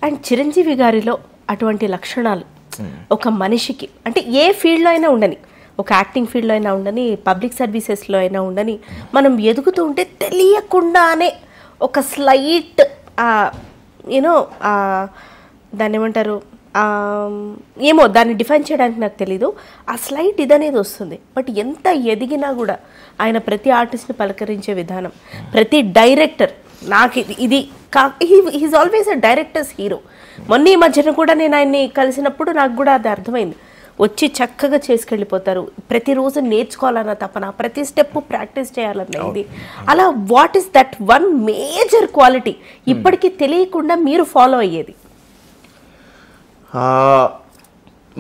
And Chiranjeevi గారిలో అటువంటి లక్షణాలు ఒక మనిషికి అంటే ఏ ఫీల్డ్లో అయినా ఉండని, ఒక యాక్టింగ్ ఫీల్డ్లో అయినా ఉండని, పబ్లిక్ సర్వీసెస్లో అయినా ఉండని, మనం ఎదుగుతూ ఉంటే తెలియకుండానే ఒక స్లైట్ యూనో దాన్ని ఏమంటారు, ఏమో దాన్ని డిఫైన్ చేయడానికి నాకు తెలీదు, ఆ స్లైట్ ఇదనేది వస్తుంది. బట్ ఎంత ఎదిగినా కూడా ఆయన ప్రతి ఆర్టిస్ట్ని పలకరించే విధానం, ప్రతి డైరెక్టర్ నాకు ఇది he's always a director's hero. మొన్న ఈ మధ్యన కూడా నేను ఆయన్ని కలిసినప్పుడు నాకు కూడా అది అర్థమైంది. వచ్చి చక్కగా చేసుకెళ్ళిపోతారు, ప్రతిరోజు నేర్చుకోవాలన్న తపన, ప్రతి స్టెప్ ప్రాక్టీస్ చేయాలన్న ఇది. అలా what is that one major quality ఇప్పటికీ తెలియకుండా మీరు ఫాలో అయ్యేది?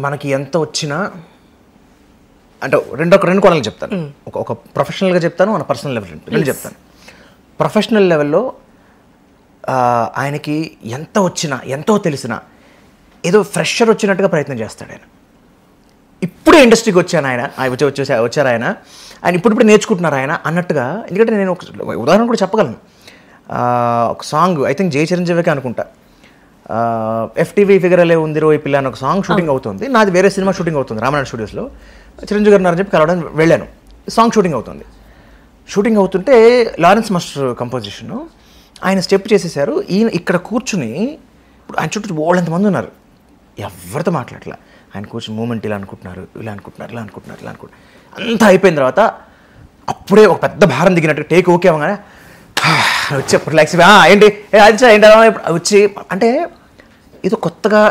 మనకి ఎంత వచ్చినా అంటే రెండు కోణాలు చెప్తాను. ఒక ప్రొఫెషనల్గా చెప్తాను, మన పర్సనల్ లెవెల్ రెండు చెప్తాను. ప్రొఫెషనల్ లెవెల్లో ఆయనకి ఎంత వచ్చినా, ఎంతో తెలిసినా ఏదో ఫ్రెషర్ వచ్చినట్టుగా ప్రయత్నం చేస్తాడు ఆయన. ఇప్పుడే ఇండస్ట్రీకి వచ్చాను ఆయన, వచ్చారు ఆయన ఇప్పుడు నేర్చుకుంటున్నారు ఆయన అన్నట్టుగా. ఎందుకంటే నేను ఒక ఉదాహరణ కూడా చెప్పగలను. ఒక సాంగ్ ఐ థింక్ జై చిరంజీవికే అనుకుంటా, FTV ఫిగరలే ఉంది రో ఈ పిల్ల అని ఒక సాంగ్ షూటింగ్ అవుతుంది. నాది వేరే సినిమా షూటింగ్ అవుతుంది రామనాథ్ స్టూడియోస్లో. చిరంజీవి గారు ఉన్నారని చెప్పి కలవడానికి వెళ్ళాను. సాంగ్ షూటింగ్ అవుతుంది. షూటింగ్ అవుతుంటే లారెన్స్ మాస్టర్ కంపోజిషను ఆయన స్టెప్ చేసేసారు. ఈయన ఇక్కడ కూర్చుని, ఇప్పుడు ఆయన చుట్టూ వాళ్ళంతమంది ఉన్నారు, ఎవరితో మాట్లాడలే. ఆయన కూర్చుని మూమెంట్ ఇలా అనుకుంటున్నారు, ఇలా అనుకుంటున్నారు. అంతా అయిపోయిన తర్వాత అప్పుడే ఒక పెద్ద భారం దిగినట్టు టేక్ ఓకే అవగానే వచ్చి రిలాక్స్ ఏంటి అది ఏంటి వచ్చి అంటే ఇది కొత్తగా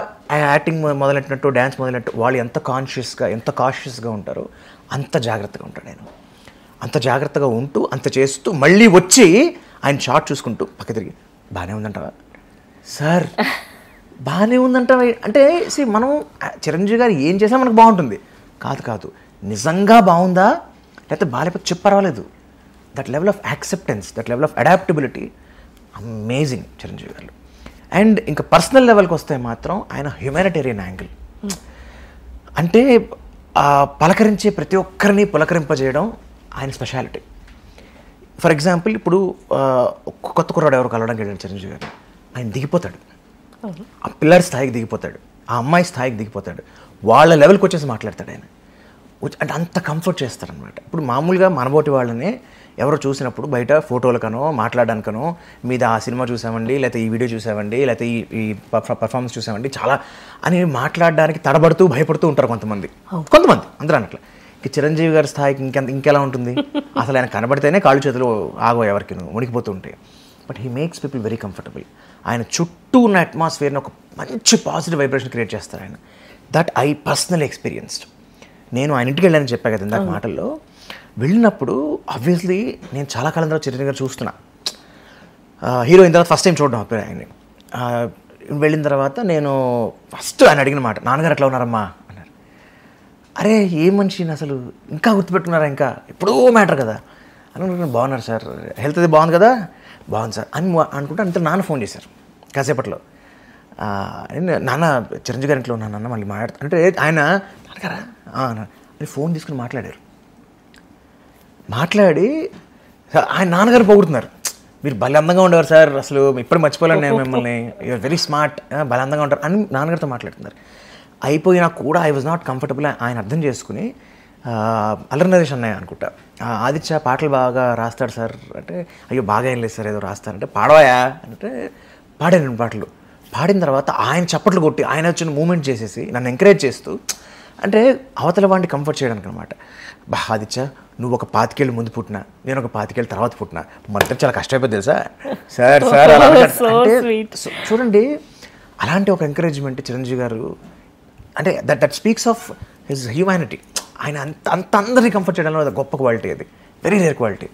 యాక్టింగ్ మొదలెట్టినట్టు, డ్యాన్స్ మొదలెట్టు వాళ్ళు ఎంత కాన్షియస్గా ఉంటారో అంత జాగ్రత్తగా ఉంటాడు నేను. అంత జాగ్రత్తగా ఉంటూ అంత చేస్తూ మళ్ళీ వచ్చి ఆయన షాట్ చూసుకుంటూ పక్క తిరిగి బాగానే ఉందంటావా సార్, బాగానే ఉందంటావా అంటే మనం చిరంజీవి గారు ఏం చేసినా మనకు బాగుంటుంది కాదు, నిజంగా బాగుందా లేకపోతే బాగాలేకపోతే చెప్పరవాలేదు. That level of acceptance, that level of adaptability amazing Chiranjeevi garu. And ఇంకా పర్సనల్ లెవెల్కి వస్తే మాత్రం ఆయన హ్యూమానిటేరియన్ యాంగిల్ అంటే పలకరించే ప్రతి ఒక్కరిని పులకరింపజేయడం ఆయన స్పెషాలిటీ. ఫర్ ఎగ్జాంపుల్ ఇప్పుడు కొత్త కుర్రాడు ఎవరు కలవడానికి వెళ్ళాడు చిరంజీవి గారు, ఆయన దిగిపోతాడు, ఆ పిల్లర్ స్థాయికి దిగిపోతాడు, ఆ అమ్మాయి స్థాయికి దిగిపోతాడు, వాళ్ళ లెవెల్కి వచ్చేసి మాట్లాడతాడు ఆయన. అంటే అంత కంఫర్ట్ చేస్తారనమాట. ఇప్పుడు మామూలుగా మనబోటి వాళ్ళని ఎవరో చూసినప్పుడు బయట ఫోటోలకనో మాట్లాడడానికనో మీద ఆ సినిమా చూసామండి, లేకపోతే ఈ వీడియో చూసామండి, లేకపోతే ఈ పర్ఫార్మెన్స్ చూసామండి చాలా అని మాట్లాడడానికి తడబడుతూ భయపడుతూ ఉంటారు కొంతమంది, అందరూ అన్నట్లు. ఇంక చిరంజీవి గారి స్థాయికి ఇంకెలా ఉంటుంది, అసలు ఆయన కనబడితేనే కాళ్ళు చేతులు ఆగో ఎవరికి మునిగిపోతూ ఉంటాయి. But he makes people very comfortable. ఆయన చుట్టూ ఉన్న అట్మాస్ఫియర్ని ఒక మంచి పాజిటివ్ వైబ్రేషన్ క్రియేట్ చేస్తారు ఆయన. That I personal experienced. నేను ఆయన ఇంటికి వెళ్ళానని చెప్పా కదా ఇందాక మాటల్లో. వెళ్ళినప్పుడు ఆబ్వియస్లీ నేను చాలా కాలం తర్వాత చిరంజీవి గారు చూస్తున్నా, హీరో అయిన తర్వాత ఫస్ట్ టైం చూడడం అప్పుడు ఆయన్ని. వెళ్ళిన తర్వాత నేను ఫస్ట్ ఆయన అడిగిన మాట, నాన్నగారు ఎట్లా ఉన్నారమ్మా అన్నారు. అరే ఏ మనిషిని అసలు ఇంకా గుర్తుపెట్టుకున్నారా, ఇంకా ఎప్పుడో మ్యాటర్ కదా అని. బాగున్నారు సార్, హెల్త్ అది బాగుంది కదా, బాగుంది సార్ అని అనుకుంటే అంత నాన్న ఫోన్ చేశారు కాసేపట్లో. నాన్న చిరంజీవి గారి ఇంట్లో ఉన్నాను నాన్న మళ్ళీ మాట్లాడుతా అంటే ఆయన నాన్నగారా అని ఫోన్ తీసుకుని మాట్లాడి ఆయన నాన్నగారు పొగుడుతున్నారు. మీరు భలే అందంగా ఉండేవారు సార్, అసలు ఇప్పుడు మర్చిపోలేను నేను మిమ్మల్ని, యూఆర్ వెరీ స్మార్ట్, భలే అందంగా ఉంటారు అని నాన్నగారితో మాట్లాడుతున్నారు. అయిపోయినా కూడా ఐ వాజ్ నాట్ కంఫర్టబుల్. ఆయన అర్థం చేసుకుని అల్లరి నరేష్ అన్నయ్య అనుకుంటా, ఆదిత్య పాటలు బాగా రాస్తాడు సార్ అంటే, అయ్యో బాగా ఏం లేదు సార్ ఏదో రాస్తారంటే, పాడవాయా అంటే పాడాను 2 పాటలు. పాడిన తర్వాత ఆయన చప్పట్లు కొట్టి ఆయన వచ్చిన మూమెంట్ చేసేసి నన్ను ఎంకరేజ్ చేస్తూ, అంటే అవతల వాడిని కంఫర్ట్ చేయడానికి అనమాట. ఆదిత్య నువ్వు ఒక 25 ఏళ్ళు ముందు పుట్టినా, నేను ఒక 25 ఏళ్ళు తర్వాత పుట్టినా, మన చాలా కష్టమైపోతుంది తెలుసా సార్ అంటే చూడండి, అలాంటి ఒక ఎంకరేజ్మెంట్ చిరంజీవి గారు అంటే that speaks of his humanity. ఆయన అంత అందరినీ కంఫర్ట్ చేయడంలో గొప్ప క్వాలిటీ, అది వెరీ రేర్ క్వాలిటీ.